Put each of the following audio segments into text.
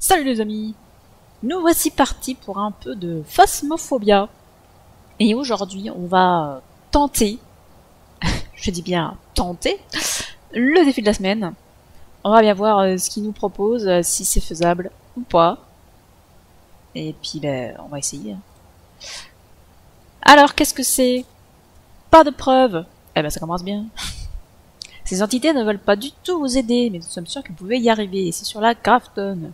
Salut les amis, nous voici partis pour un peu de Phasmophobia. Et aujourd'hui on va tenter, je dis bien tenter, le défi de la semaine. On va bien voir ce qu'il nous propose, si c'est faisable ou pas. Et puis ben, on va essayer. Alors qu'est-ce que c'est? Pas de preuves. Eh ben ça commence bien. Ces entités ne veulent pas du tout vous aider, mais nous sommes sûrs que vous pouvez y arriver. Et c'est sur la Grafton.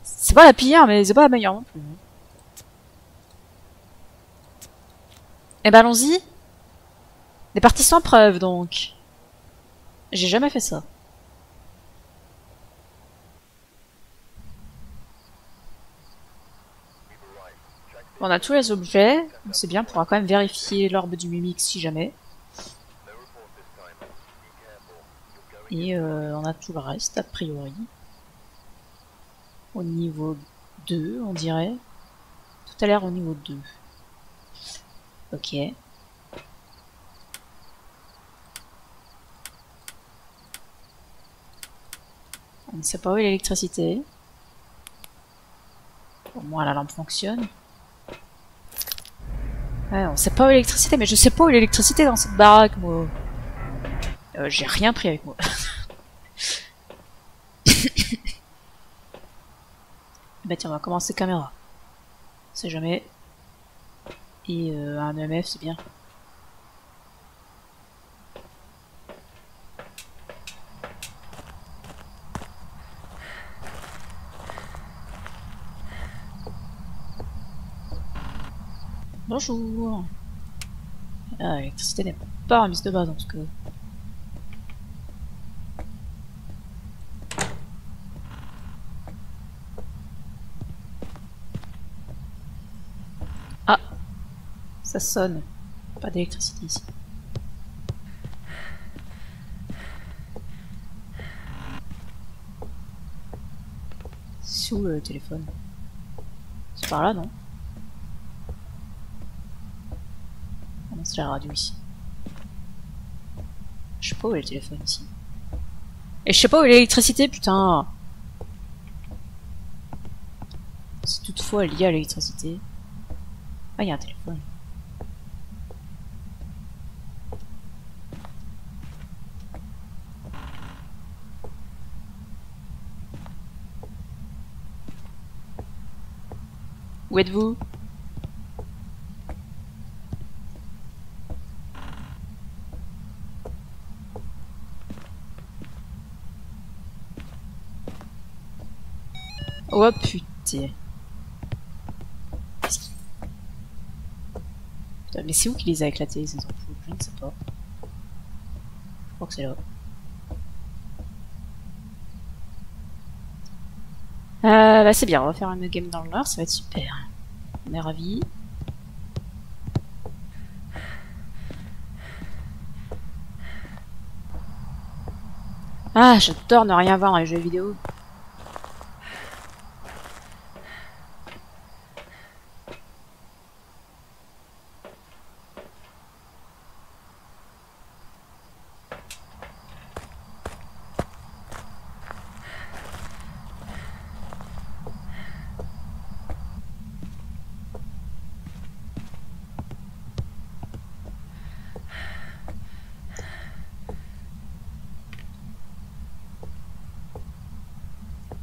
C'est pas la pire, mais c'est pas la meilleure non plus. Eh ben allons-y. Des parties sans preuve donc. J'ai jamais fait ça. On a tous les objets, c'est bien, on pourra quand même vérifier l'orbe du mimique si jamais. Et on a tout le reste a priori. Au niveau 2 on dirait. Tout a l'air au niveau 2. Ok. On ne sait pas où est l'électricité. Au moins la lampe fonctionne. Ouais, on sait pas où est l'électricité, mais je sais pas où est l'électricité dans cette baraque, moi. J'ai rien pris avec moi. Bah tiens, on va commencer caméra. On sait jamais. Et un EMF, c'est bien. Bonjour. Ah, l'électricité n'est pas remise de base en tout cas. Ah, ça sonne. Pas d'électricité ici. C'est où le téléphone? C'est par là, non? Ah non, c'est la radio ici. Je sais pas où est le téléphone ici. Et je sais pas où est l'électricité, putain! Si toutefois elle y a l'électricité. Ah, il y a un téléphone. Où êtes-vous? Oh putain. Putain, mais c'est où qu'il les a éclatés ces ampoules? Je ne sais pas. Je crois que c'est là. Bah c'est bien, on va faire une game dans le noir, ça va être super. On est ravis. Ah, j'adore ne rien voir dans les jeux vidéo.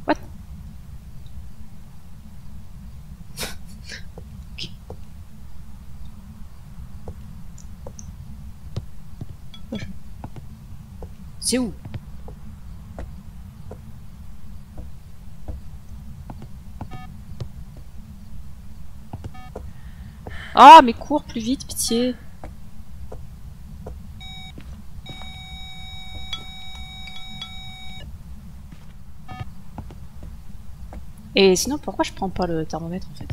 What? Okay. C'est où? Ah, mais cours plus vite, pitié. Et sinon, pourquoi je prends pas le thermomètre en fait?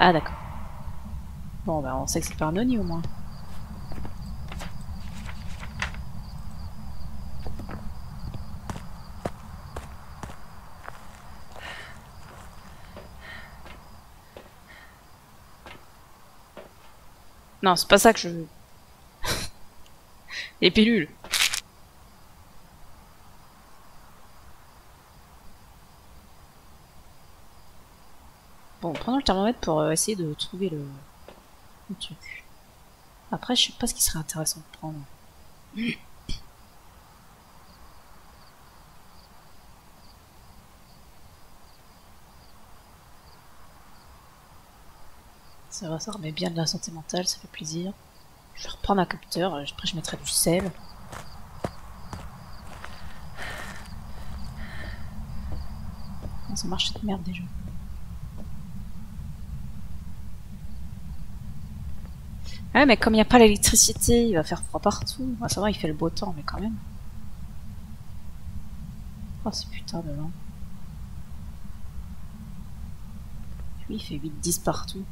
Ah d'accord. Bon bah on sait que c'est pas un Oni au moins. Non, c'est pas ça que je veux. Les pilules. Bon, prenons le thermomètre pour essayer de trouver le truc. Après, je sais pas ce qui serait intéressant de prendre. Ça remet bien de la santé mentale, ça fait plaisir. Je vais reprendre un capteur, après je mettrai du sel. Comment ça marche cette merde déjà? Ouais, mais comme il n'y a pas l'électricité, il va faire froid partout. Ah, ça va, il fait le beau temps, mais quand même. Oh, c'est putain de lent. Lui, il fait 8-10 partout.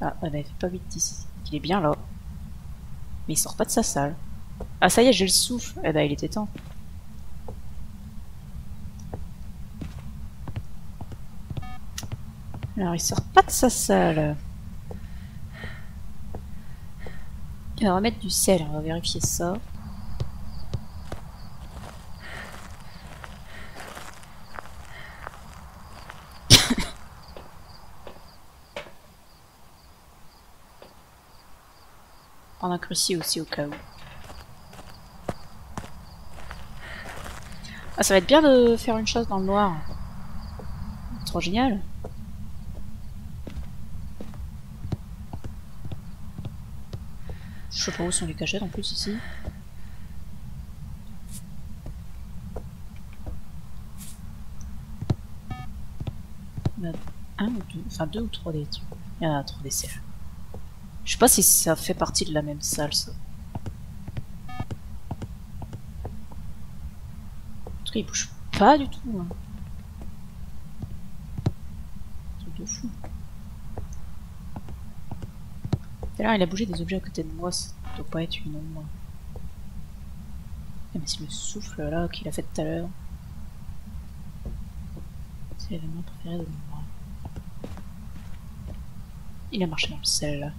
Ah, bah, il fait pas 8-10. Il est bien là. Mais il sort pas de sa salle. Ah, ça y est, j'ai le souffle. Eh ben, il était temps. Alors, il sort pas de sa salle. On va mettre du sel, on va vérifier ça. Prendre un cruci aussi au cas où. Ah, ça va être bien de faire une chose dans le noir. Trop génial. Je sais pas où sont les cachettes en plus ici. Il y en a un ou deux, enfin 2 ou 3 des trucs. Il y en a 3 des selles. Je sais pas si ça fait partie de la même salle ça. En tout cas, il bouge pas du tout. Hein. Truc de fou. Tout à l'heure, il a bougé des objets à côté de moi, ça doit pas être une ombre. Ah, mais c'est le souffle là qu'il a fait tout à l'heure. C'est l'élément préféré de moi. Il a marché dans le sel là.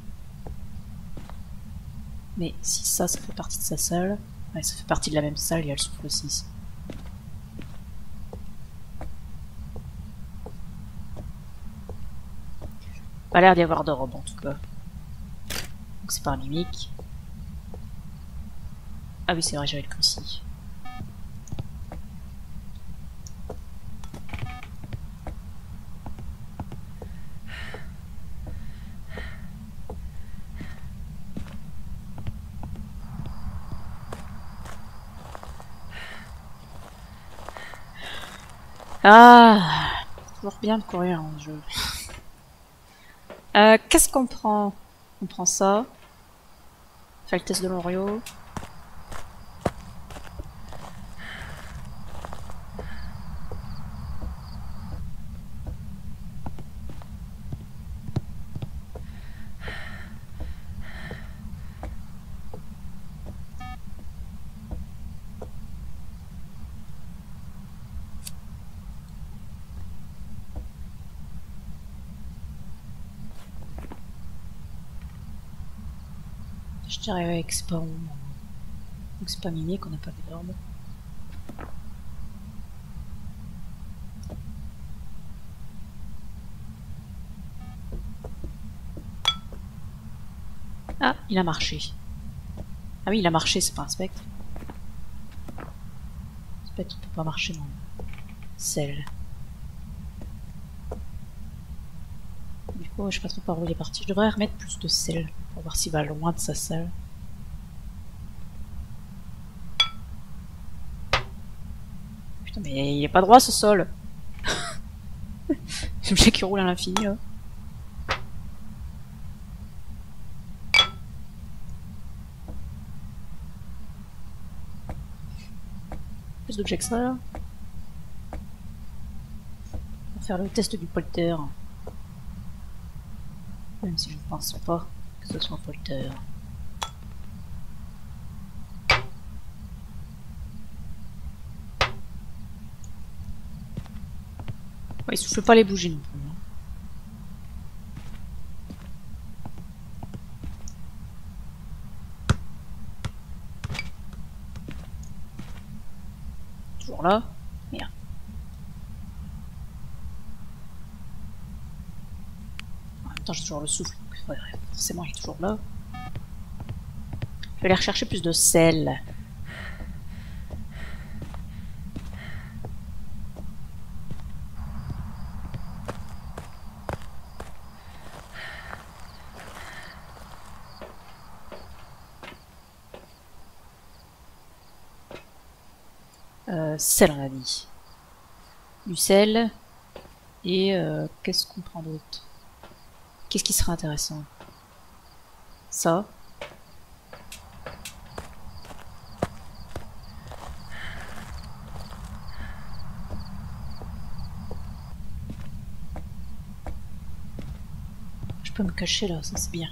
Mais si ça fait partie de sa salle, ouais, ça fait partie de la même salle, il y a le souffle aussi. Pas l'air d'y avoir d'orbe en tout cas. Donc c'est pas un mimique. Ah oui, c'est vrai, j'avais le cruci. Ah, toujours bien de courir en jeu. Qu'est-ce qu'on prend? On prend ça. On fait le test de l'Orio. Je dirais que c'est pas on. Donc c'est pas miné qu'on n'a pas vu d'orbe. Ah, il a marché. Ah oui, il a marché, c'est pas un spectre. Spectre peut pas marcher dans le sel. Du coup, je sais pas trop par où il est parti. Je devrais remettre plus de sel pour voir s'il va loin de sa salle. Putain, mais il est pas droit ce sol. L'objet qui roule à l'infini là. Plus d'objets que ça là. On va faire le test du polter. Même si je ne pense pas que ce soit un polter. Il souffle pas les bougies non plus. Hein. Toujours là. Merde. En même temps, j'ai toujours le souffle. Donc, ouais, forcément, il est toujours là. Je vais aller rechercher plus de sel. Sel, on a dit. Du sel. Et qu'est-ce qu'on prend d'autre? Qu'est-ce qui sera intéressant? Ça. Je peux me cacher là, ça c'est bien.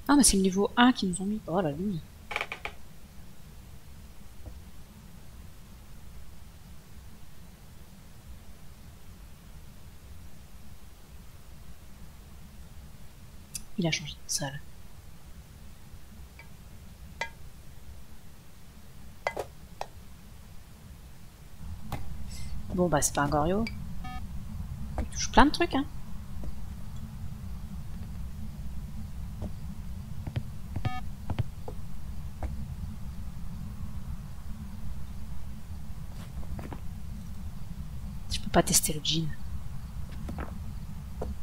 Ah mais c'est le niveau 1 qu'ils nous ont mis. Oh la lune. Il a changé de salle. Bon bah c'est pas un Gorio. Il touche plein de trucs hein. Je peux pas tester le jean.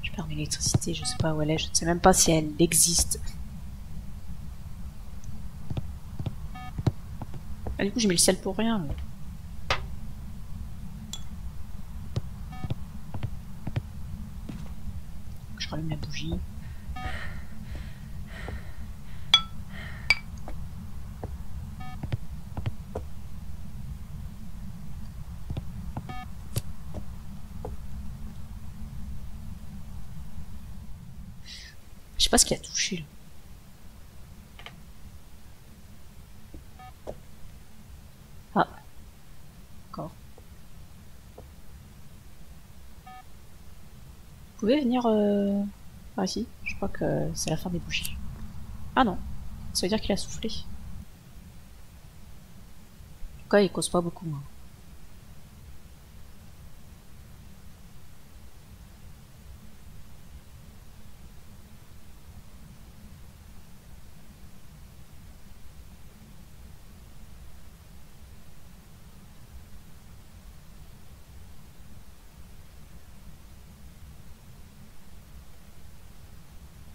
Je perds l'électricité, je sais pas où elle est, je ne sais même pas si elle existe. Ah, du coup j'ai mis le sel pour rien. Mais... je rallume la bougie. Je sais pas ce qu'il a touché là. Ah. D'accord. Vous pouvez venir ah si, je crois que c'est la fin des bougies. Ah non. Ça veut dire qu'il a soufflé. En tout cas, il cause pas beaucoup. Hein.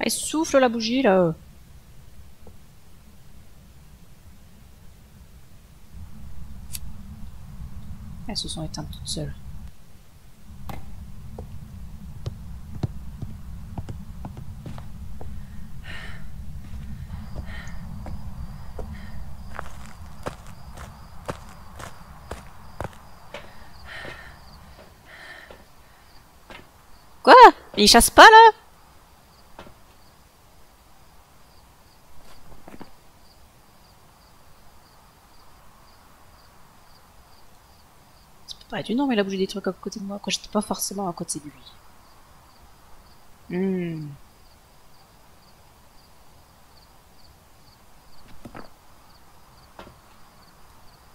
Ah, il souffle la bougie là. Elles se sont éteintes toutes seules. Quoi? Il chasse pas là? Ça peut pas être une, non, mais il a bougé des trucs à côté de moi quand j'étais pas forcément à côté de lui.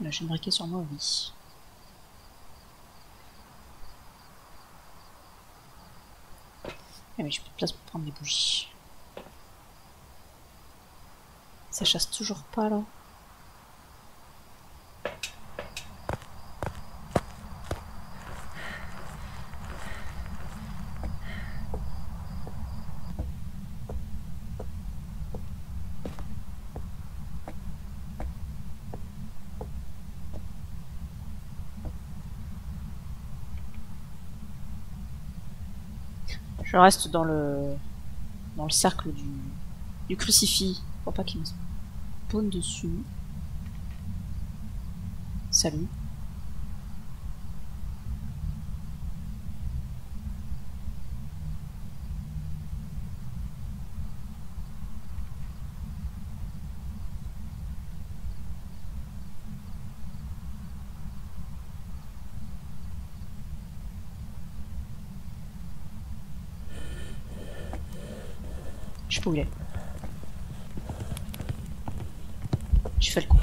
Là, j'ai une briquet sur moi, oui. Ah mais j'ai plus de place pour prendre les bougies. Ça chasse toujours pas là. Je reste dans le cercle du crucifix pour pas qu'il me spawn dessus. Salut. Je sais pas où il est. Je fais le coup.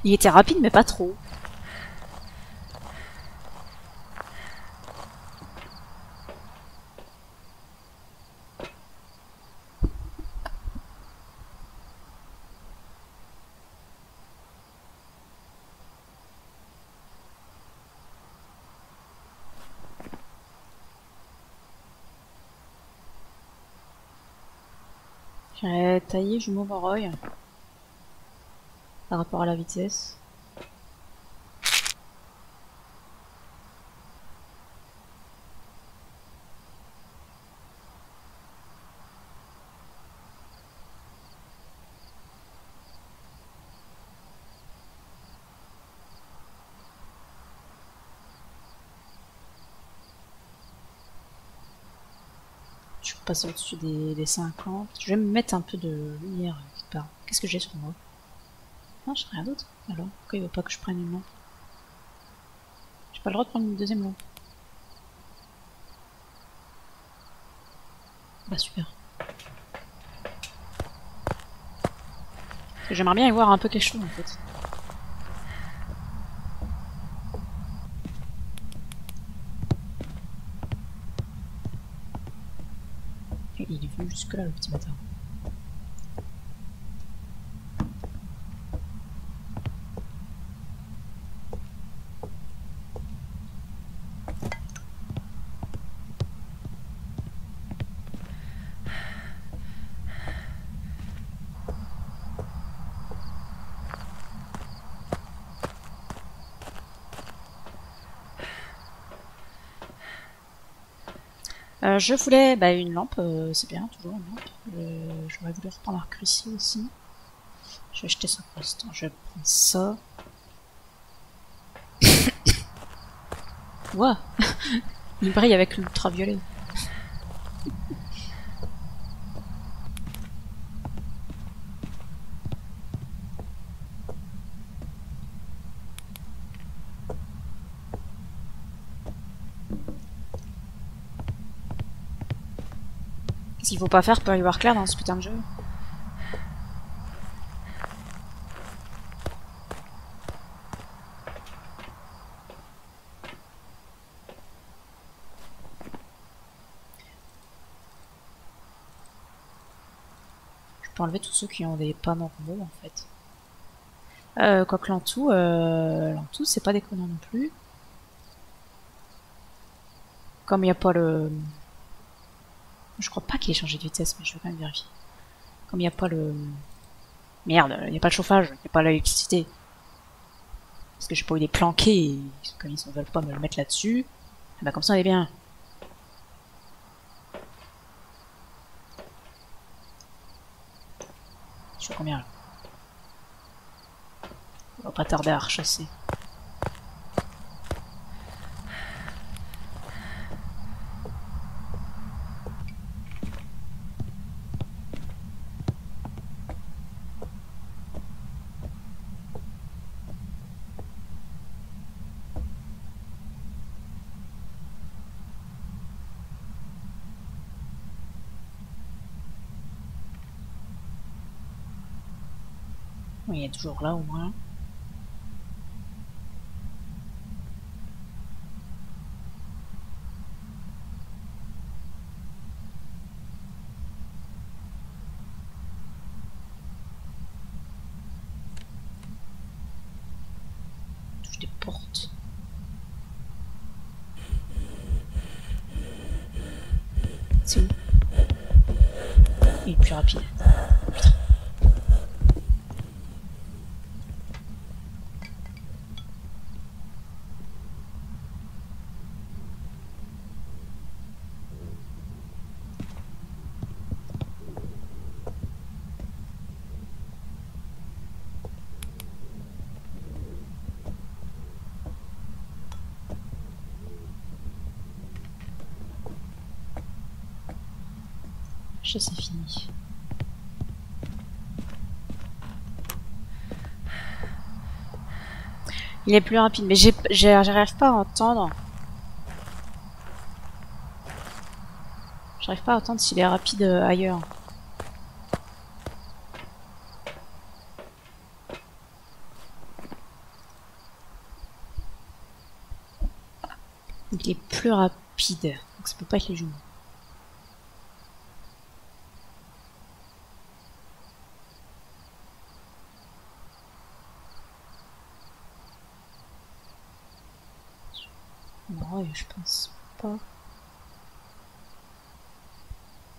Il était rapide, mais pas trop. J'ai taillé jumeau Moroi par rapport à la vitesse. Je suis passé au-dessus des 50. Je vais me mettre un peu de lumière quelque part. Qu'est-ce que j'ai sur moi? Non, j'ai rien d'autre. Alors, pourquoi il veut pas que je prenne une lampe? J'ai pas le droit de prendre une deuxième lampe. Bah super. J'aimerais bien y voir un peu quelque chose en fait. Il est venu jusque là le petit bâtard. Je voulais une lampe, c'est bien, toujours une lampe. J'aurais voulu reprendre un ici aussi. Je vais acheter ça pour l'instant, je vais prendre ça. Ouah. Il brille avec l'ultraviolet. Qu'est-ce qu'il faut pas faire pour y voir clair dans ce putain de jeu? Je peux enlever tous ceux qui ont des pas normaux en fait. Quoique l'entoux c'est pas déconnant non plus. Comme il n'y a pas le... Je crois pas qu'il ait changé de vitesse, mais je vais quand même vérifier. Comme il n'y a pas le... Merde, il n'y a pas le chauffage, il n'y a pas l'électricité. Parce que je sais pas où il est planqué, et comme ils ne veulent pas me le mettre là-dessus, bah comme ça on est bien. Je suis à combien là? On va pas tarder à rechasser. Oui, il est toujours là au moins. Touche des portes. C'est où? Il est plus rapide. Putain. C'est fini. Il est plus rapide, mais j'arrive pas à entendre. J'arrive pas à entendre s'il est rapide ailleurs. Il est plus rapide, donc ça peut pas être les jumeaux. Non, je pense pas.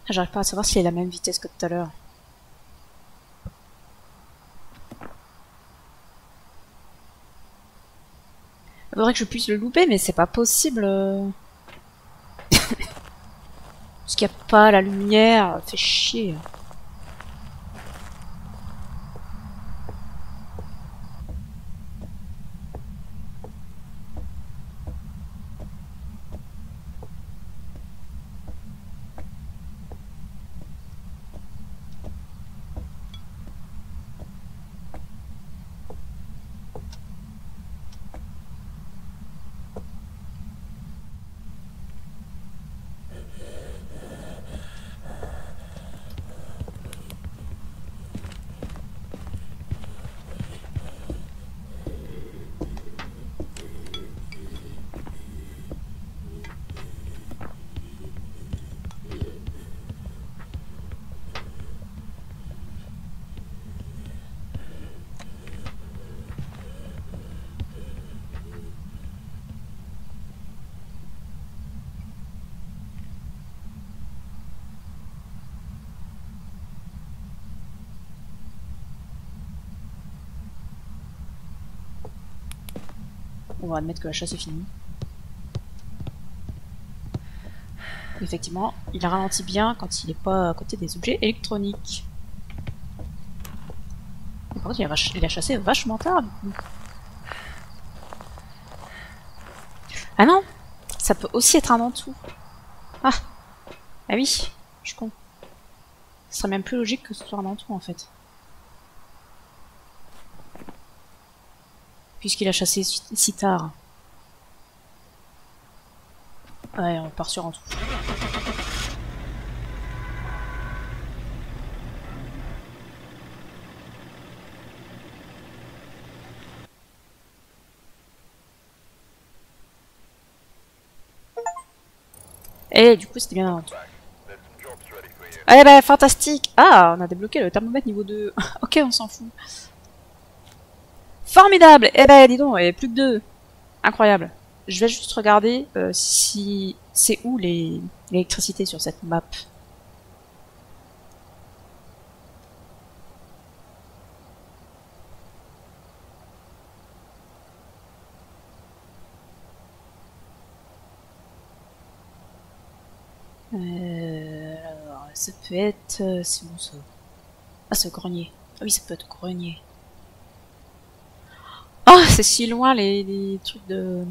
J'arrive pas à savoir s'il est la même vitesse que tout à l'heure. Il faudrait que je puisse le louper, mais c'est pas possible. Parce qu'il n'y a pas la lumière, fait chier. On va admettre que la chasse est finie. Effectivement, il ralentit bien quand il n'est pas à côté des objets électroniques. Et par contre, il a chassé vachement tard, du coup. Ah non! Ça peut aussi être un entour. Ah! Ah oui, je suis con. Ce serait même plus logique que ce soit un entour, en fait. Puisqu'il a chassé si tard. Ouais, on part sur un tout. Et du coup, c'était bien un tout. Eh ben, fantastique! Ah, on a débloqué le thermomètre niveau 2. Ok, on s'en fout. Formidable! Eh ben, dis donc, il n'y a plus que 2. Incroyable. Je vais juste regarder si c'est où l'électricité sur cette map. Alors, ça peut être... c'est où ça? Ah, c'est grenier. Ah oui, ça peut être grenier. Ah, c'est si loin les trucs de...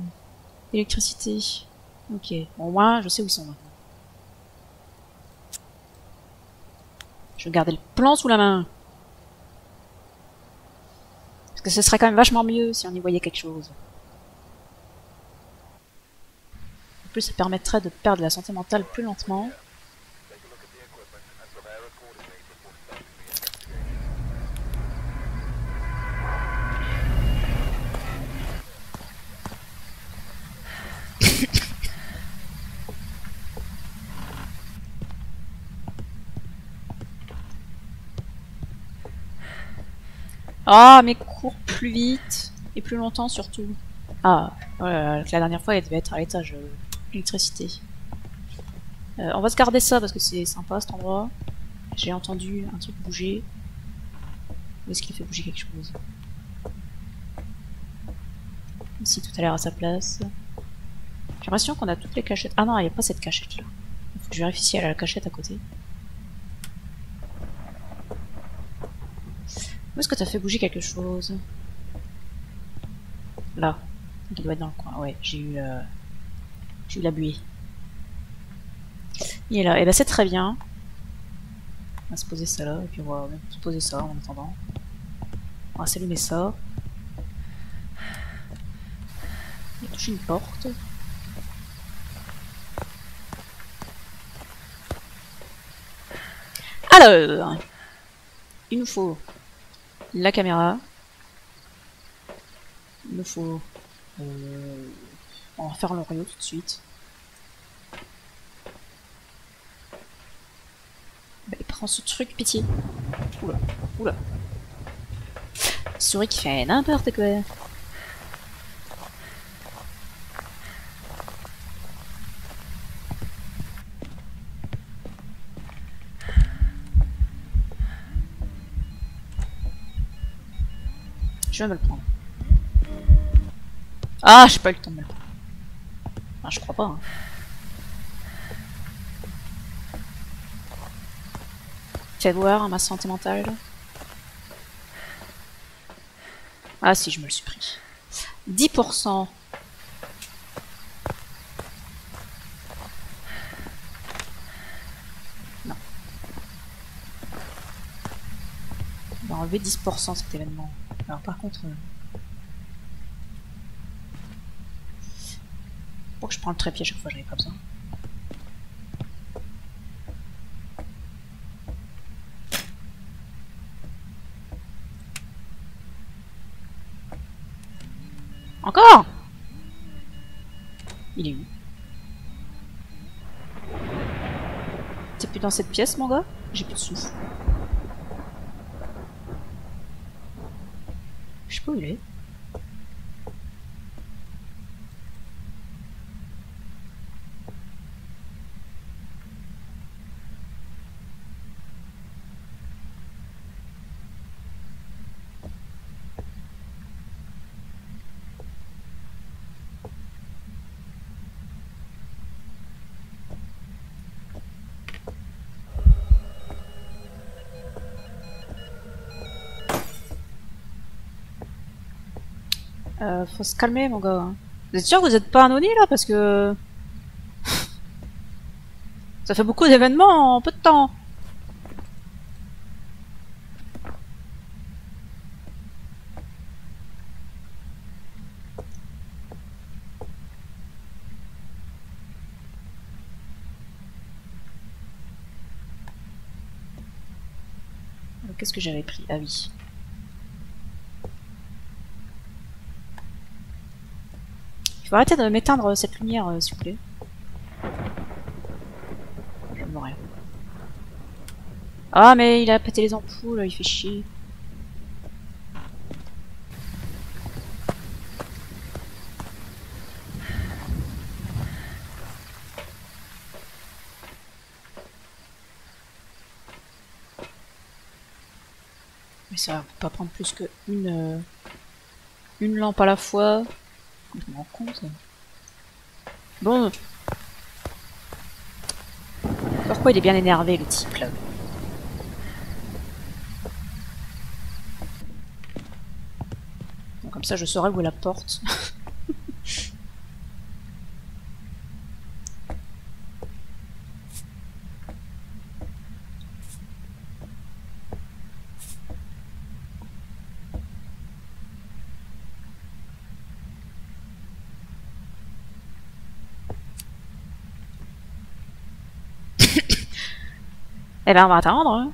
d'électricité. Ok, bon, au moins, je sais où ils sont maintenant. Je vais garder le plan sous la main. Parce que ce serait quand même vachement mieux si on y voyait quelque chose. En plus, ça permettrait de perdre la santé mentale plus lentement. Ah, mais cours plus vite et plus longtemps surtout. Ah, voilà, la dernière fois, elle devait être à l'étage d'électricité. On va se garder ça parce que c'est sympa cet endroit. J'ai entendu un truc bouger. Où est-ce qu'il fait bouger quelque chose? Ici, tout a l'air à sa place. J'ai l'impression qu'on a toutes les cachettes. Ah non, il n'y a pas cette cachette là. Il faut que je vérifie si elle a la cachette à côté. Où est-ce que t'as fait bouger quelque chose? Là. Il doit être dans le coin. Ouais, j'ai eu la buée. Il est là. Et bah c'est très bien. On va se poser ça là, et puis on va se poser ça en attendant. On va s'allumer ça. Il a touché une porte. Alors, il nous faut la caméra. Il nous faut... on va faire l'Oreo tout de suite. Bah, il prend ce truc, pitié. Oula, oula. Souris qui fait n'importe quoi. Je vais me le prendre. Ah, j'ai pas eu le temps de me le prendre. Enfin, je crois pas. Hein. Fais voir ma santé mentale. Ah si, je me le suis pris. 10%. Non. On va enlever 10% cet événement. Alors par contre... Pourquoi que je prends le trépied à chaque fois, j'en ai pas besoin. Encore? Il est où? T'es plus dans cette pièce, mon gars? J'ai plus de souffle. Je sais pas où il est. Faut se calmer, mon gars. Vous êtes sûr que vous êtes pas anonyme là? Parce que... ça fait beaucoup d'événements en peu de temps. Qu'est-ce que j'avais pris? Ah oui. Il faut arrêter de m'éteindre cette lumière, s'il vous plaît. Je ne vois rien. Ah, mais il a pété les ampoules, il fait chier. Mais ça va pas prendre plus que une lampe à la fois. Je me rends compte. Bon. Pourquoi il est bien énervé, le type, là? Bon, comme ça, je saurai où est la porte. Eh ben, on va attendre. Hein.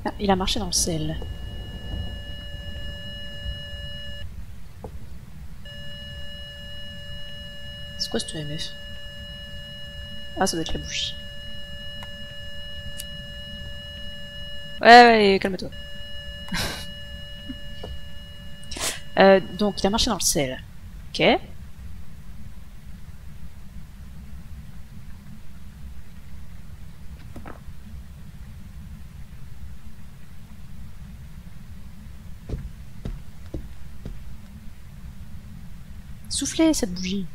Ah, il a marché dans le sel. C'est quoi ce MF? Ah, ça doit être la bougie. Ouais, calme-toi. Donc, il a marché dans le sel. Ok. Soufflez cette bougie.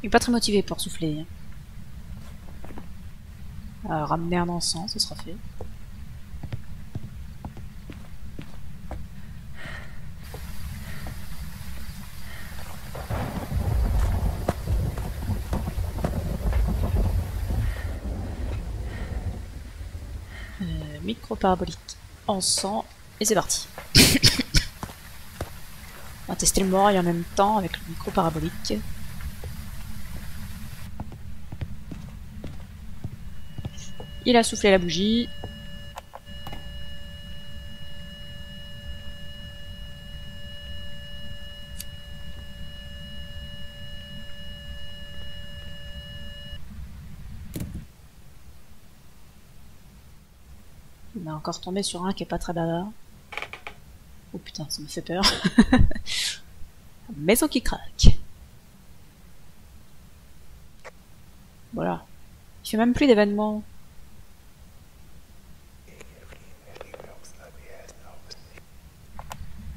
Il est pas très motivé pour souffler. Ramener un encens, ce sera fait. Micro-parabolique, encens, et c'est parti. On va tester le mort et en même temps avec le micro-parabolique. Il a soufflé la bougie. Il est encore tombé sur un qui est pas très bavard. Oh putain, ça me fait peur. Maison qui craque. Voilà. Il fait même plus d'événements.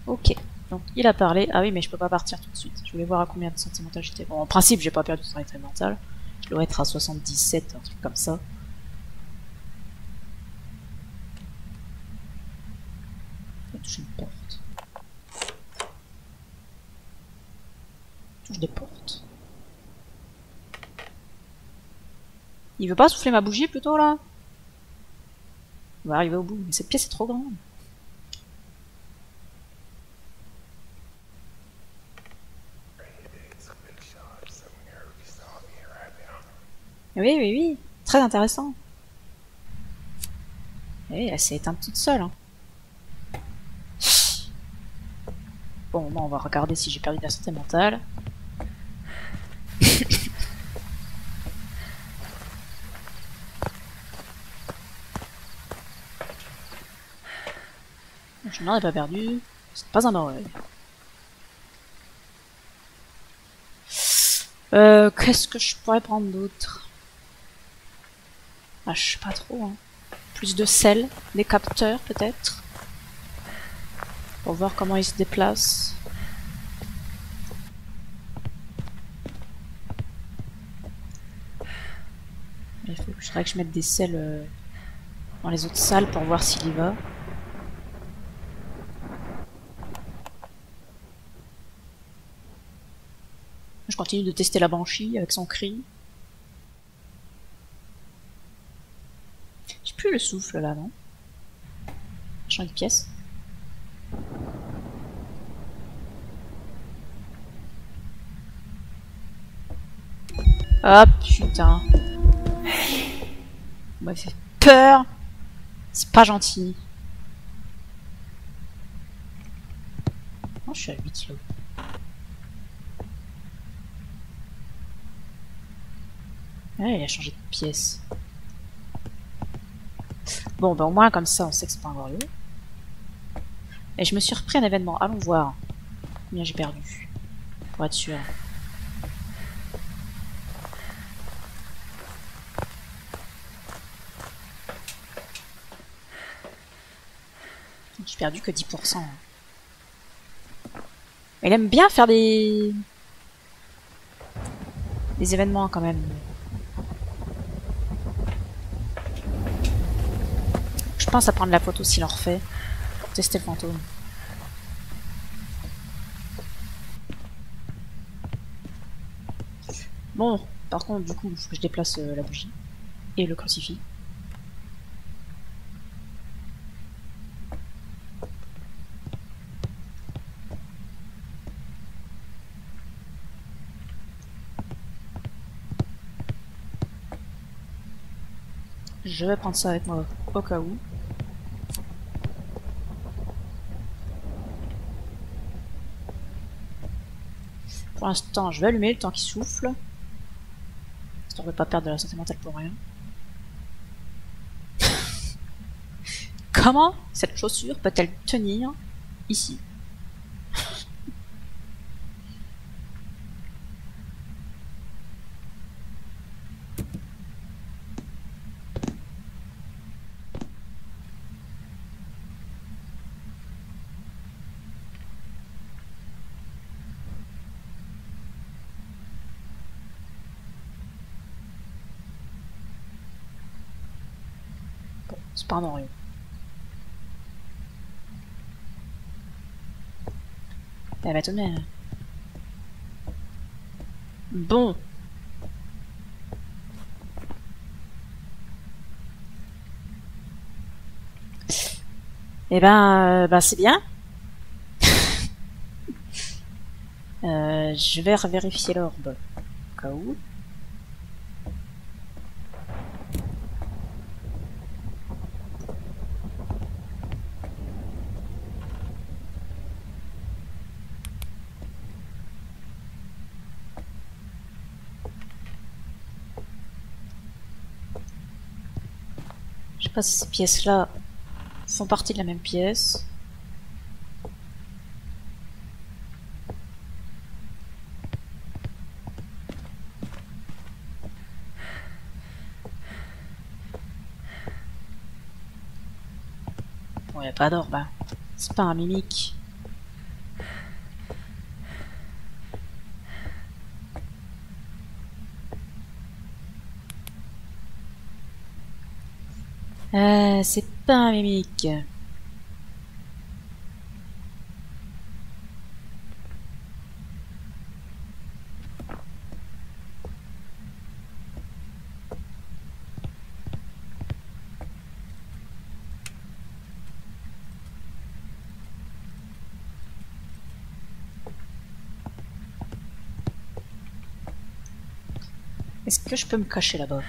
Ok. Donc il a parlé. Ah oui, mais je peux pas partir tout de suite. Je voulais voir à combien de sentimental j'étais. Bon, en principe, j'ai pas perdu de sentimental. Je dois être à 77, un truc comme ça. Je vais toucher une porte. Je touche des portes. Il veut pas souffler ma bougie plutôt là? On va arriver au bout, mais cette pièce est trop grande. Oui, oui, oui. Très intéressant. Oui, elle s'est éteinte toute seule. Hein. Bon, on va regarder si j'ai perdu de la santé mentale. Je n'en ai pas perdu. C'est pas un oreille. Qu'est-ce que je pourrais prendre d'autre? Ah, je sais pas trop. Hein. Plus de sel, des capteurs peut-être. Pour voir comment ils se déplacent. Il faudrait que je mette des sels dans les autres salles pour voir s'il y va. Je continue de tester la banshee avec son cri. J'ai plus le souffle là, non? Je change de pièce. Ah putain. On m'a fait peur. C'est pas gentil. Oh, je suis à 8 là. Ouais, il a changé de pièce. Bon, bah au moins comme ça, on sait que c'est pas un Wario. Et je me suis repris un événement. Allons voir combien j'ai perdu. Pour être sûr. J'ai perdu que 10%. Il aime bien faire des événements quand même. Je pense à prendre la photo s'il en refait. Pour tester le fantôme. Bon, par contre, du coup, il faut que je déplace la bougie. Et le crucifix. Je vais prendre ça avec moi au cas où. Pour l'instant, je vais allumer le temps qu'il souffle. Histoire de ne pas perdre de la santé mentale pour rien. Comment cette chaussure peut-elle tenir ici? C'est pas un Oreo. Eh bah tout de même. Bon. Eh ben c'est bien. Je vais vérifier l'orbe. Au cas où. Je sais pas si ces pièces-là font partie de la même pièce. Bon, y a pas d'orbe, hein. C'est pas un mimique. C'est pas un mimique. Est-ce que je peux me cacher là-bas?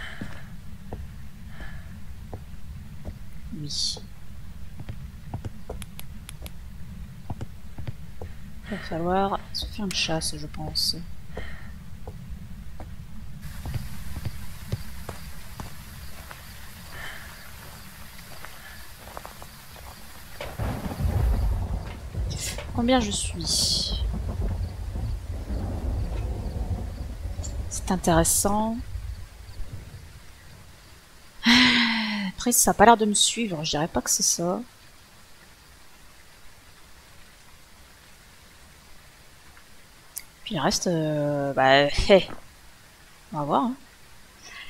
Oui. Il va falloir se faire une chasse, je pense. Combien je suis? C'est intéressant. Après, ça a pas l'air de me suivre. Je dirais pas que c'est ça. Puis le reste, bah, on va voir, hein.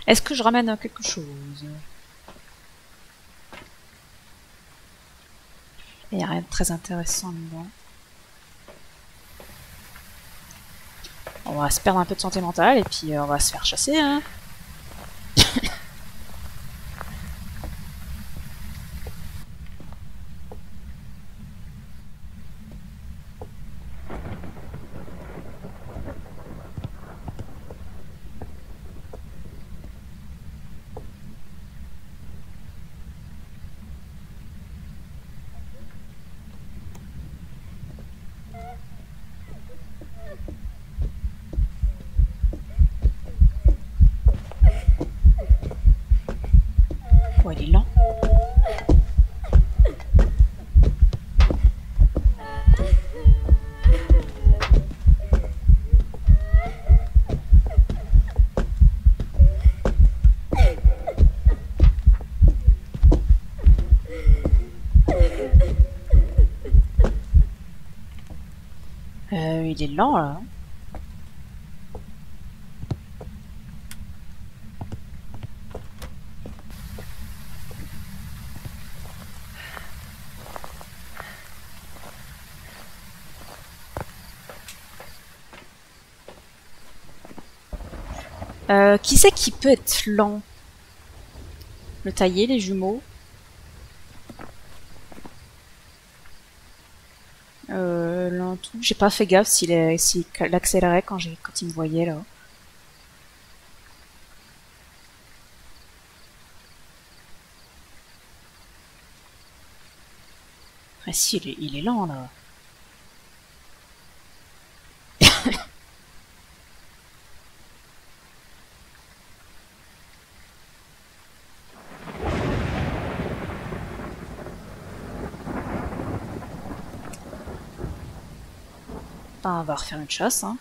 Est-ce que je ramène quelque chose? Il n'y a rien de très intéressant dedans. On va se perdre un peu de santé mentale et puis on va se faire chasser, hein. Oh, il est lent. Il est lent là. Qui c'est qui peut être lent? Le taillé, les jumeaux? Lent tout. J'ai pas fait gaffe s'il accélérait quand il me voyait là. Ah si, il est lent là. Bah, on va refaire une chasse, hein.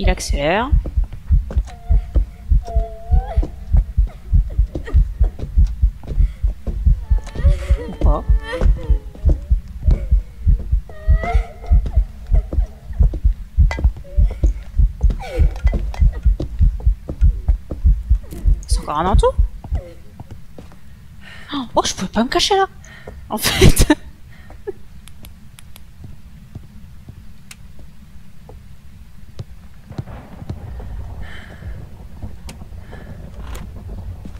Il accélère. Ou pas. C'est encore un en tout. Oh, je pouvais pas me cacher là. En fait.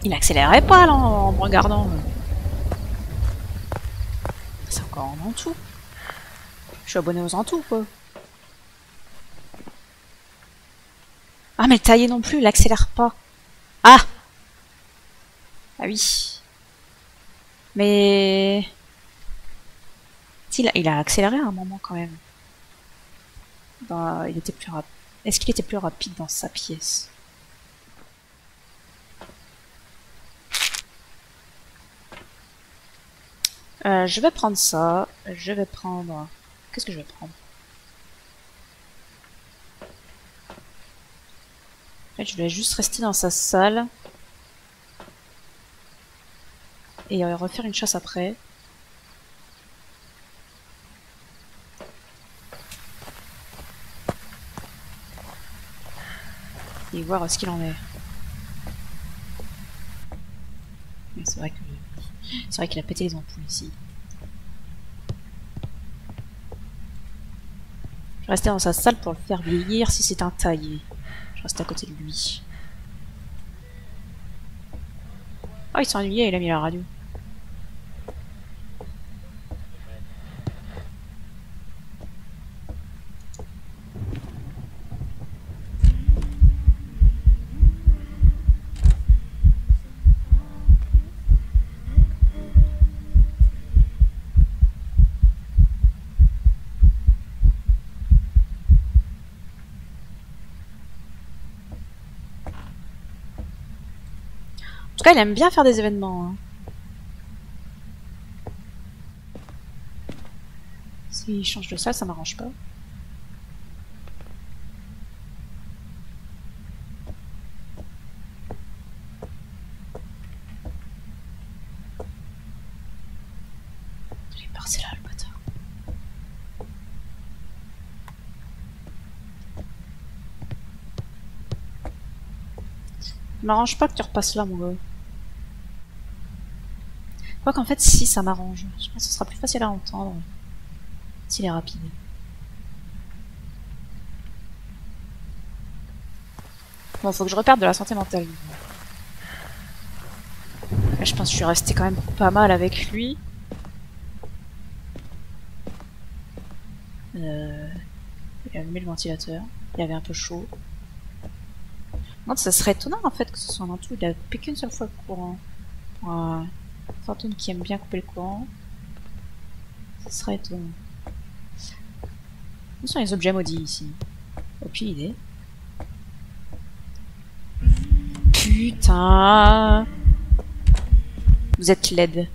Il accélérait pas là en me regardant. C'est encore un en tout. Je suis abonné aux en tout quoi. Ah mais le taillé non plus, il accélère pas. Ah. Ah oui. Mais... Il a accéléré à un moment quand même. Il était plus rapide. Est-ce qu'il était plus rapide dans sa pièce? Je vais prendre ça. Je vais prendre... Qu'est-ce que je vais prendre? En fait, je vais juste rester dans sa salle. Et refaire une chasse après. Et voir ce qu'il en est. C'est vrai qu'il a pété les ampoules ici. Je vais rester dans sa salle pour le faire vieillir si c'est un taillé. Je reste à côté de lui. Ah, il s'est ennuyé, il a mis la radio. En tout cas, il aime bien faire des événements. Hein. S'il change de salle, ça m'arrange pas. Il est parti là, le bâtard. Ça m'arrange pas que tu repasses là, mon gars. Quoi qu'en fait, si, ça m'arrange. Je pense que ce sera plus facile à entendre s'il est rapide. Bon, faut que je reperde de la santé mentale. Là, je pense que je suis restée quand même pas mal avec lui. Il a allumé le ventilateur. Il avait un peu chaud. Non, ça serait étonnant en fait que ce soit un tout. Il a coupé qu'une seule fois le courant. Ouais. Fantôme qui aime bien couper le courant. Ce serait étonnant. Où sont les objets maudits ici? Aucune idée. Putain! Vous êtes laide.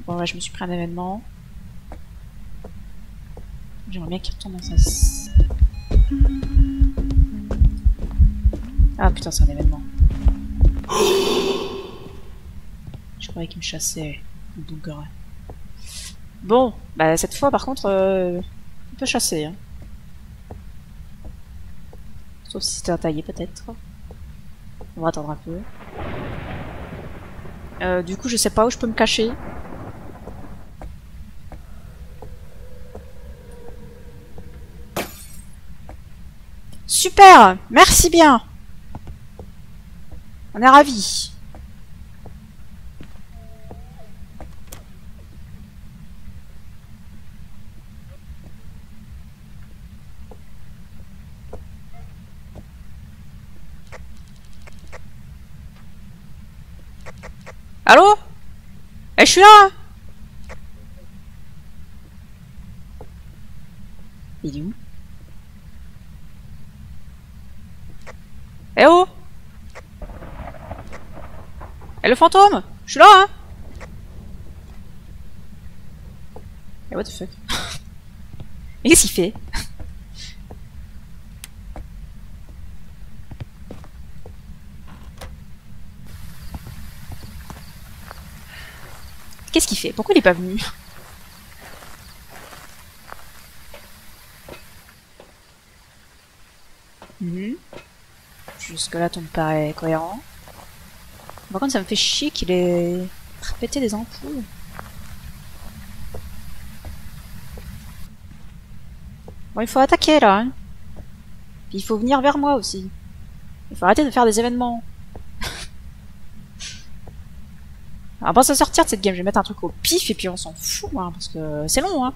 Bon, là, je me suis pris un événement. J'aimerais bien qu'il retourne dans sa... Ah putain, c'est un événement. Je croyais qu'il me chassait. Donc, bon, bah cette fois par contre, on peut chasser. Hein. Sauf si c'était un taillé peut-être. On va attendre un peu. Du coup, je sais pas où je peux me cacher. Super! Merci bien! On est ravis. Allô? Eh, je suis là! Il est où? Eh oh! Eh le fantôme! Je suis là, hein! Eh what the fuck? Et qu'est-ce qu'il fait? Qu'est-ce qu'il fait? Pourquoi il est pas venu? Jusque-là, tout me paraît cohérent. Par contre, ça me fait chier qu'il ait répété des ampoules. Bon, il faut attaquer, là. Hein. Puis il faut venir vers moi, aussi. Il faut arrêter de faire des événements. Alors, avant de sortir de cette game, je vais mettre un truc au pif, et puis on s'en fout, hein, parce que c'est long, hein.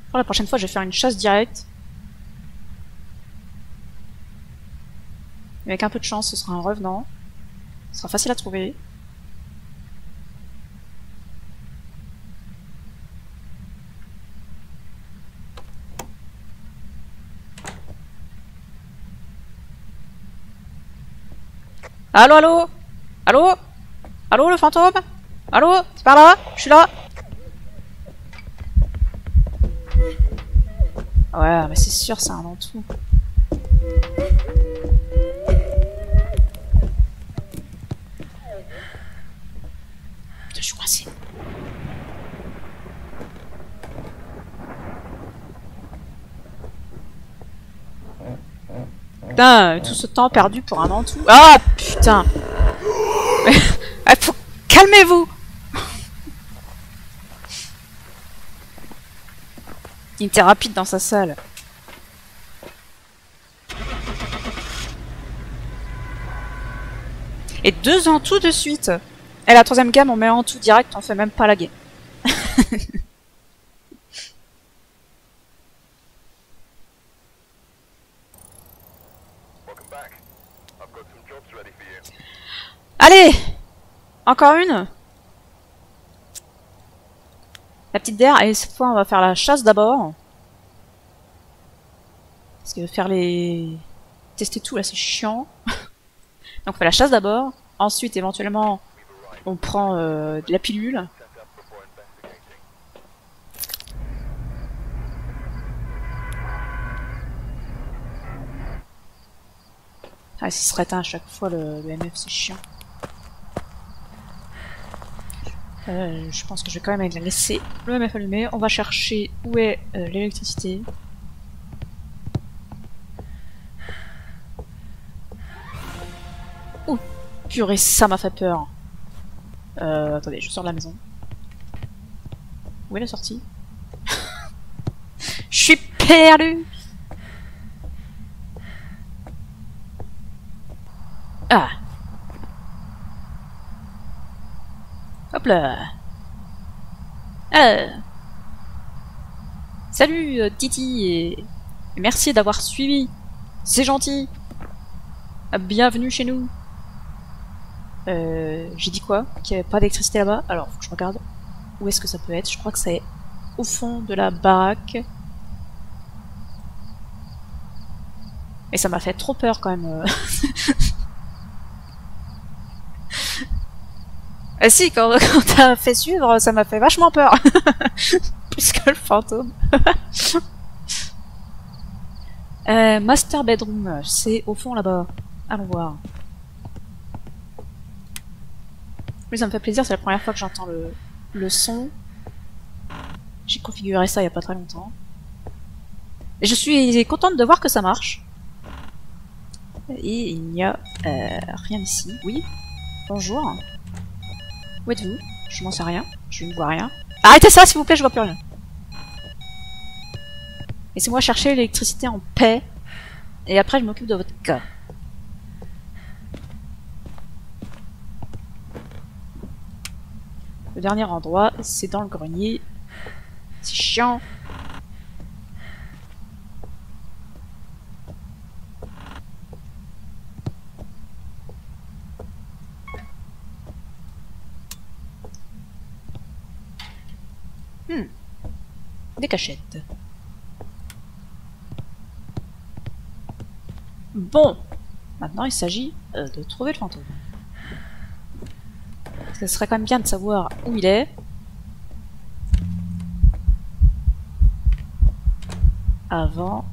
Pour la prochaine fois, je vais faire une chasse directe. Avec un peu de chance, ce sera un revenant. Ce sera facile à trouver. Allô, allô? Allô? Allô, le fantôme? Allô? C'est par là? Je suis là? Ouais, mais c'est sûr, c'est un entour. Putain, je suis coincé. Putain, tout ce temps perdu pour un entour. Ah, putain! Faut... Calmez-vous! Il était rapide dans sa salle. Et 2 en tout de suite. Et la 3ème gamme, on met en tout direct, on fait même pas la game. Allez! Encore une! La petite der, et cette fois on va faire la chasse d'abord. Parce que faire les... tester tout là c'est chiant. Donc on fait la chasse d'abord. Ensuite éventuellement on prend de la pilule. Ah, s'il serait éteint à chaque fois le MF c'est chiant. Je pense que je vais quand même laisser le MF allumé. On va chercher où est l'électricité. Ouh, purée, ça m'a fait peur. Attendez, je sors de la maison. Où est la sortie? Je suis perdu. Ah. Hop là. Salut Titi et merci d'avoir suivi. C'est gentil. Bienvenue chez nous. J'ai dit quoi? Qu'il n'y avait pas d'électricité là-bas? Alors, faut que je regarde. Où est-ce que ça peut être? Je crois que c'est au fond de la baraque. Et ça m'a fait trop peur quand même. Ah si, quand t'as fait suivre, ça m'a fait vachement peur. Plus que le fantôme. Master Bedroom, c'est au fond là-bas. Allons voir. Oui, ça me fait plaisir, c'est la première fois que j'entends le son. J'ai configuré ça il y a pas très longtemps. Et je suis contente de voir que ça marche. Et il n'y a rien ici. Oui, bonjour. Où êtes-vous? Je n'en sais rien. Je ne vois rien. Arrêtez ça, s'il vous plaît, je vois plus rien. Laissez-moi chercher l'électricité en paix. Et après, je m'occupe de votre cas. Le dernier endroit, c'est dans le grenier. C'est chiant. Des cachettes. Bon, maintenant il s'agit de trouver le fantôme. Ce serait quand même bien de savoir où il est. Avant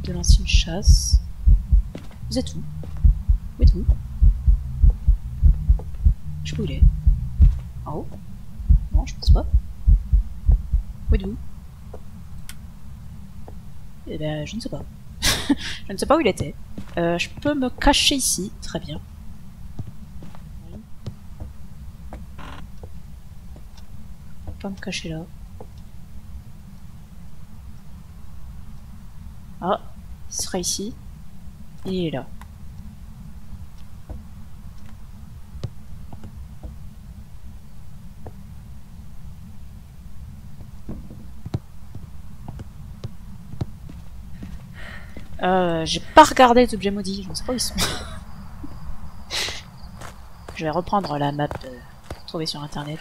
de lancer une chasse. Vous êtes où? Où êtes-vous? Je sais pas où il est. En haut? Non, je pense pas. Où êtes-vous? Eh ben, je ne sais pas. Je ne sais pas où il était. Je peux me cacher ici. Très bien. Oui. Je peux pas me cacher là. Ah, il sera ici. Il est là. J'ai pas regardé les objets maudits, je ne sais pas où ils sont. Je vais reprendre la map trouvée sur internet.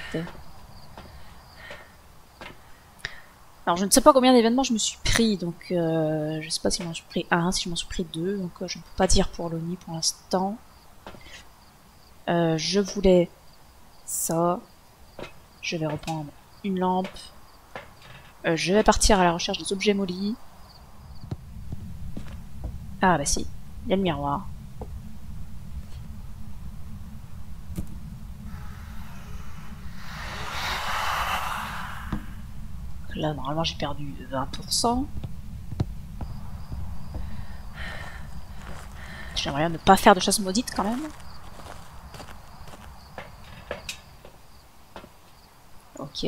Alors je ne sais pas combien d'événements je me suis pris, donc je sais pas si je m'en suis pris un, si je m'en suis pris deux, donc je ne peux pas dire pour l'ONI pour l'instant. Je voulais ça. Je vais reprendre une lampe. Je vais partir à la recherche des objets mollis. Ah bah si, il y a le miroir. Là normalement j'ai perdu 20%. J'aimerais bien ne pas faire de chasse maudite quand même. Ok.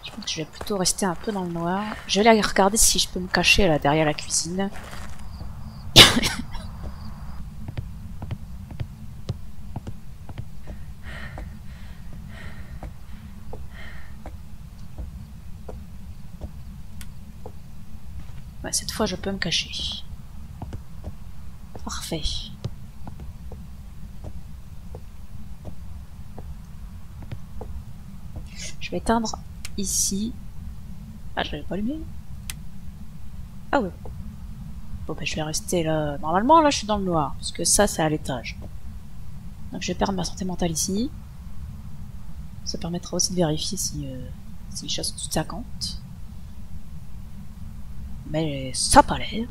Je pense que je vais plutôt rester un peu dans le noir. Je vais aller regarder si je peux me cacher là derrière la cuisine. Ouais, cette fois je peux me cacher. Parfait. Je vais éteindre ici. Ah, je l'avais pas allumé. Ah ouais. Bon bah je vais rester là. Normalement là je suis dans le noir, parce que ça c'est à l'étage. Donc je vais perdre ma santé mentale ici. Ça permettra aussi de vérifier si les choses sont toutes 50. Mais ça a pas l'air.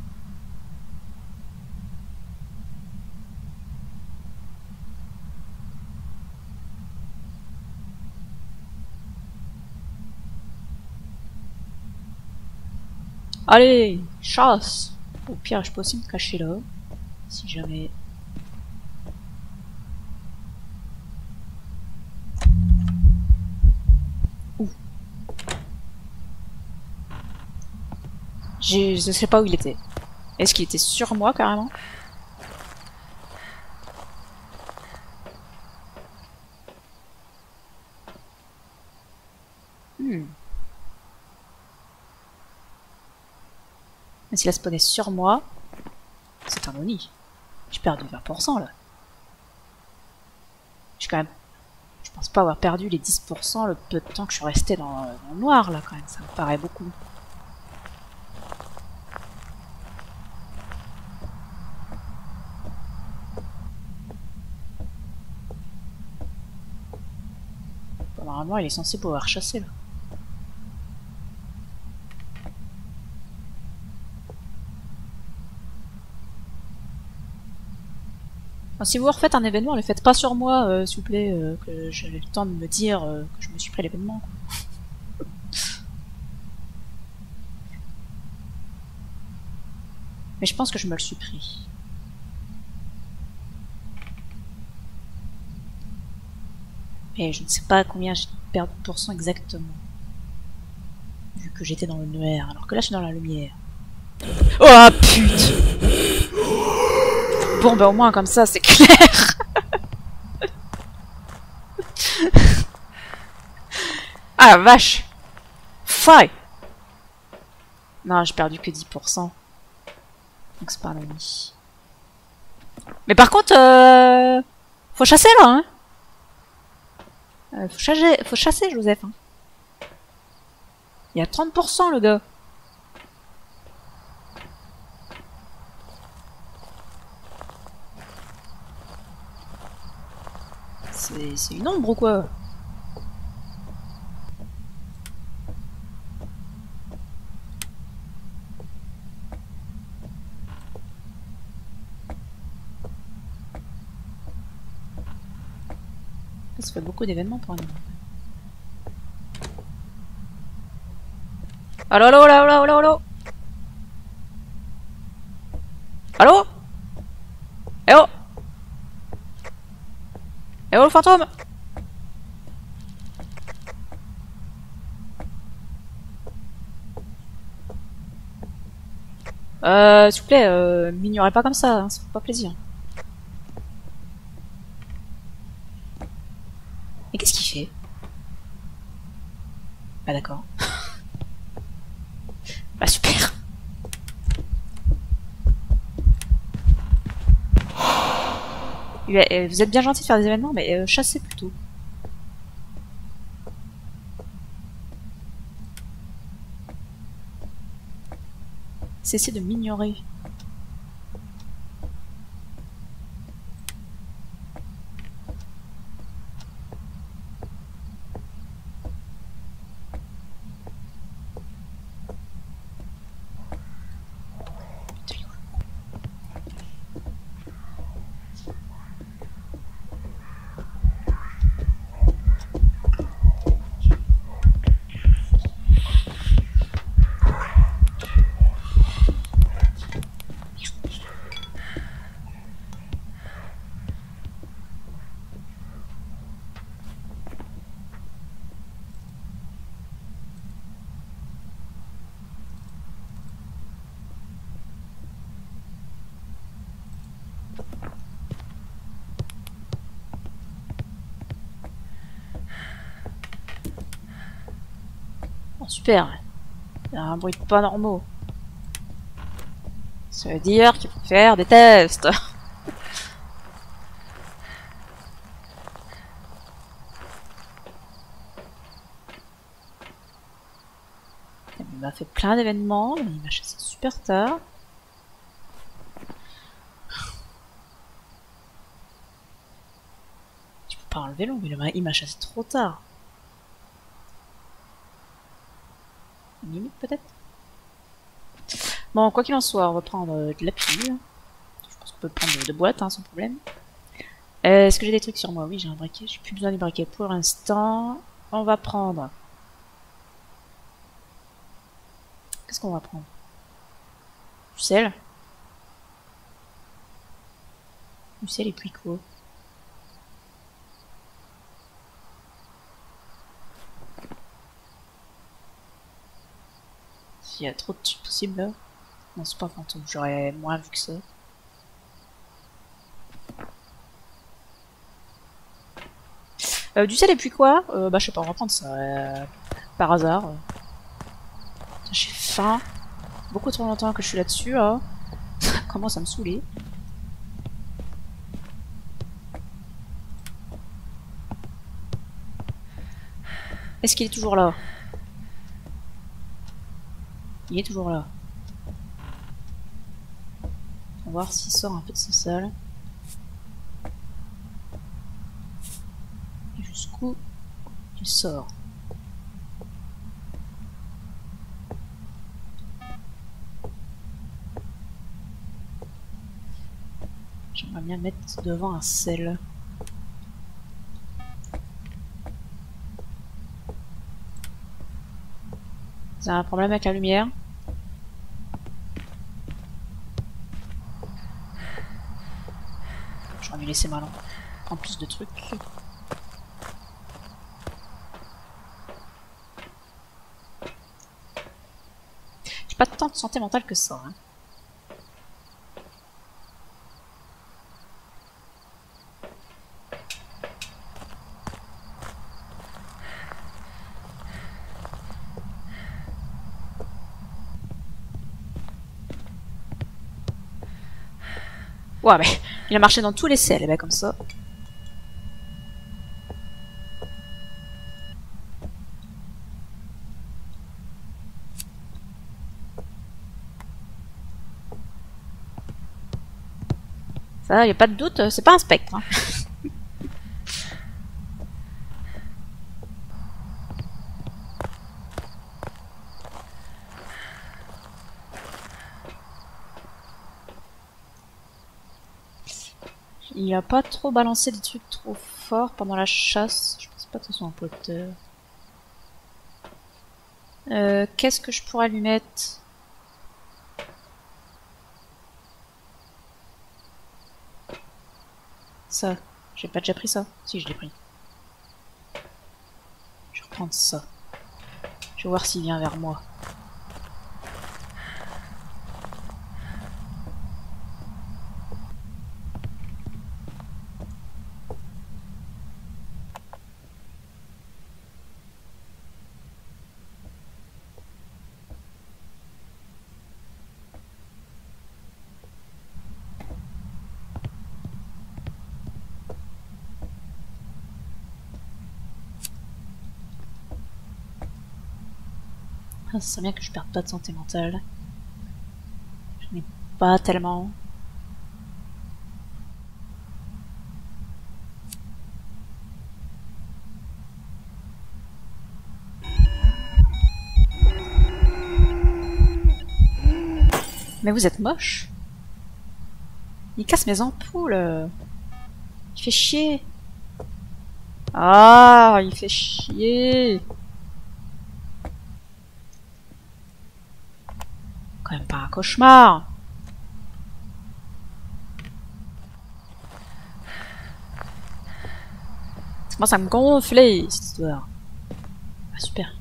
Allez, chasse! Au pire, je peux aussi me cacher là. Si jamais. Ouh. Je sais pas où il était. Est-ce qu'il était sur moi carrément? Hmm. Mais s'il a spawné sur moi, c'est un Oni. J'ai perdu 20% là. J'ai quand même. Je pense pas avoir perdu les 10% le peu de temps que je suis resté dans le noir là quand même. Ça me paraît beaucoup. Bon, normalement, il est censé pouvoir chasser là. Enfin, si vous refaites un événement, ne le faites pas sur moi, s'il vous plaît, que j'ai le temps de me dire que je me suis pris l'événement. Mais je pense que je me le suis pris. Et je ne sais pas combien j'ai perdu de pourcents exactement. Vu que j'étais dans le noir, alors que là je suis dans la lumière. Oh putain! Bon bah au moins comme ça c'est clair! Ah la vache! Fly! Non, j'ai perdu que 10%. Donc c'est pas un ami. Mais par contre, faut chasser là, hein! Faut chasser Joseph. Hein. Il y a 30% le gars. C'est une ombre ou quoi? Ça fait beaucoup d'événements pour nous. Allô, allô, allô, allô, allô, allô. Allô. Eh oh. Eh oh, le fantôme. S'il vous plaît, m'ignorez pas comme ça, hein, ça fait pas plaisir. Et qu'est-ce qu'il fait? Ah d'accord. Bah super. Vous êtes bien gentil de faire des événements, mais chassez plutôt. Cessez de m'ignorer. Oh, super. Il y a un bruit de pas normaux. Ça veut dire qu'il faut faire des tests. Il m'a fait plein d'événements, il m'a chassé super tard. Je peux pas enlever l'ombre, il m'a chassé trop tard. Une limite peut-être. Bon, quoi qu'il en soit, on va prendre de la pile. Je pense qu'on peut prendre de boîtes, hein, sans problème. Est-ce que j'ai des trucs sur moi? Oui, j'ai un briquet. J'ai plus besoin du briquet pour l'instant. On va prendre... Qu'est-ce qu'on va prendre? Du sel. Du sel et puis quoi? S'il y a trop de trucs possibles là. Non, c'est pas fantôme, j'aurais moins vu que ça. Du sel et puis quoi? Bah je sais pas, on va prendre ça. Par hasard. J'ai faim. Beaucoup trop longtemps que je suis là-dessus là. Ça commence à me saouler. Est-ce qu'il est toujours là? Il est toujours là. On va voir s'il sort un peu de sa salle. Et jusqu'où il sort? J'aimerais bien mettre devant un sel. C'est un problème avec la lumière? J'aurais dû laisser ma lampe. En plus de trucs. J'ai pas tant de santé mentale que ça. Hein. Ouais, mais il a marché dans tous les sels, et ben comme ça. Ça, y a pas de doute, c'est pas un spectre. Hein. il a pas trop balancé des trucs trop forts pendant la chasse. Je pense pas que ce soit un poteur. Qu'est-ce que je pourrais lui mettre? Ça. J'ai pas déjà pris ça? Si, je l'ai pris. Je vais reprendre ça. Je vais voir s'il vient vers moi. Ah, ça serait bien que je perde pas de santé mentale. Je n'ai pas tellement. Mais vous êtes moche. Il casse mes ampoules. Il fait chier. Ah, il fait chier. Quand même pas un cauchemar. Ça commence à me gonfler, cette histoire. Ah, super.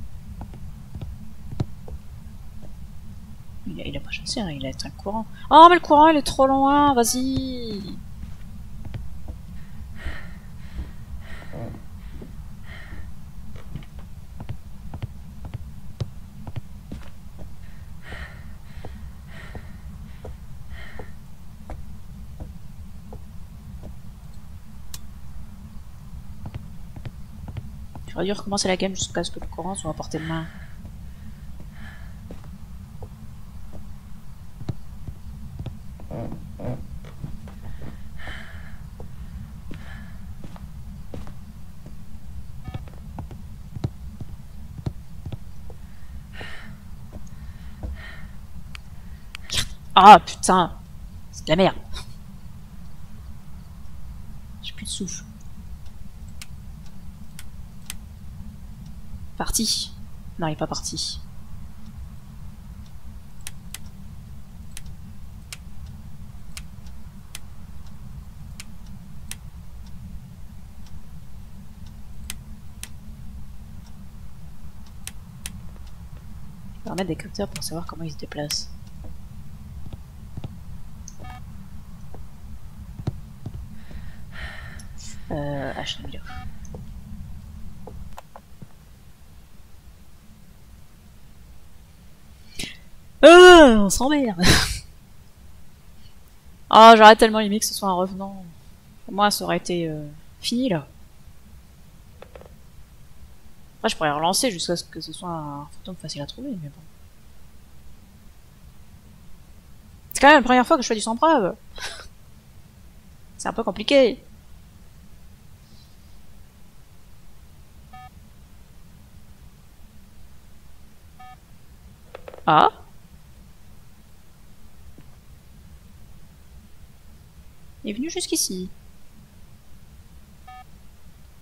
Il a pas chassé, hein, il a éteint le courant. Oh, mais le courant, il est trop loin, vas-y. J'aurais dû recommencer la game jusqu'à ce que le courant soit à portée de main. Ah putain, c'est de la merde. J'ai plus de souffle. Parti. Non, il est pas parti. Je vais remettre des capteurs pour savoir comment il se déplace. HMI. On s'emmerde. Ah, j'aurais tellement aimé que ce soit un revenant. Pour moi, ça aurait été fini là. Après, je pourrais relancer jusqu'à ce que ce soit un fantôme facile à trouver, mais bon. C'est quand même la première fois que je fais du sans preuve. C'est un peu compliqué. Ah. Il est venu jusqu'ici.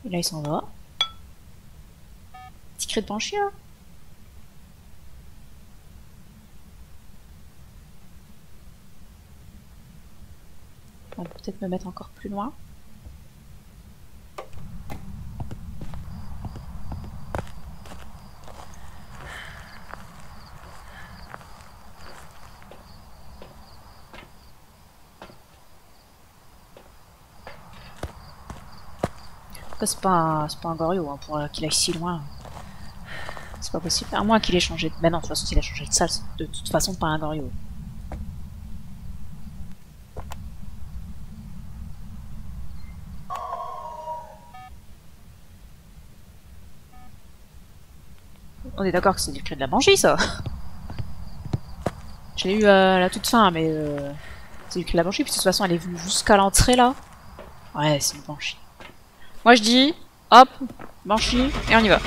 Et là, il s'en va. Petit cri de banshee, hein. On peut peut-être me mettre encore plus loin. C'est pas un Goryo hein, pour qu'il aille si loin. C'est pas possible. À moins qu'il ait changé de... Mais non, de toute façon, s'il a changé de salle, c'est de toute façon pas un Goryo. On est d'accord que c'est du cri de la banshee, ça. Je l'ai eu à la toute fin, mais c'est du cri de la banshee, puis de toute façon, elle est venue jusqu'à l'entrée, là. Ouais, c'est une banshee. Moi, je dis, hop, banshee, et on y va.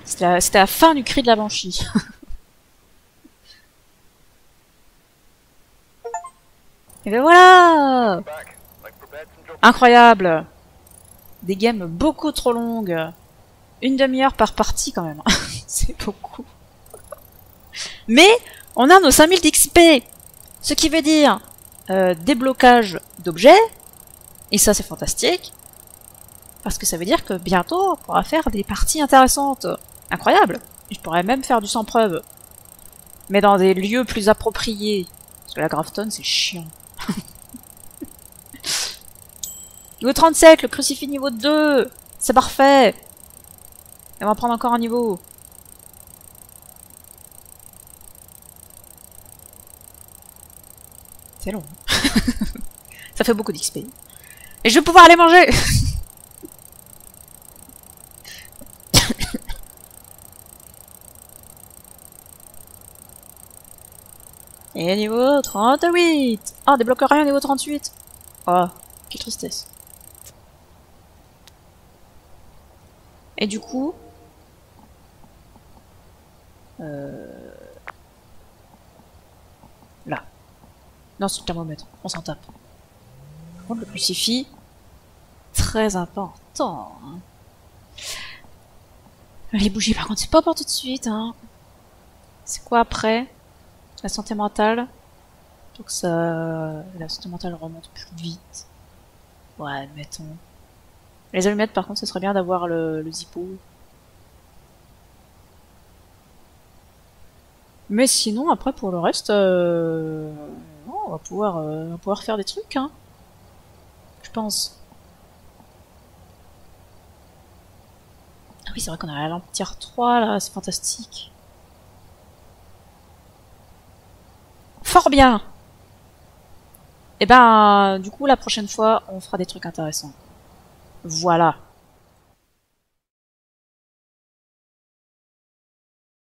C'était la fin du cri de la banshee. Et ben voilà! Incroyable! Des games beaucoup trop longues. Une demi-heure par partie quand même. C'est beaucoup. Mais on a nos 5000 d'XP. Ce qui veut dire déblocage d'objets. Et ça c'est fantastique. Parce que ça veut dire que bientôt on pourra faire des parties intéressantes. Incroyable! Je pourrais même faire du sans preuve. Mais dans des lieux plus appropriés. Parce que la Grafton c'est chiant. Niveau 37, le crucifix niveau 2. C'est parfait. Et on va prendre encore un niveau. C'est long. Ça fait beaucoup d'XP. Et je vais pouvoir aller manger. Et niveau 38. Ah, débloque rien niveau 38. Oh, quelle tristesse. Et du coup... Là. Non, c'est le thermomètre. On s'en tape. Par contre, le crucifix... Très important. Hein. Les bougies, par contre, c'est pas pour tout de suite. Hein. C'est quoi après? La santé mentale. Donc ça... La santé mentale remonte plus vite. Ouais, admettons. Les allumettes, par contre, ce serait bien d'avoir le zippo. Mais sinon, après, pour le reste, on va pouvoir faire des trucs, hein. Je pense. Ah oui, c'est vrai qu'on a la lampe tier 3, là, c'est fantastique. Fort bien! Et ben, du coup, la prochaine fois, on fera des trucs intéressants. Voilà.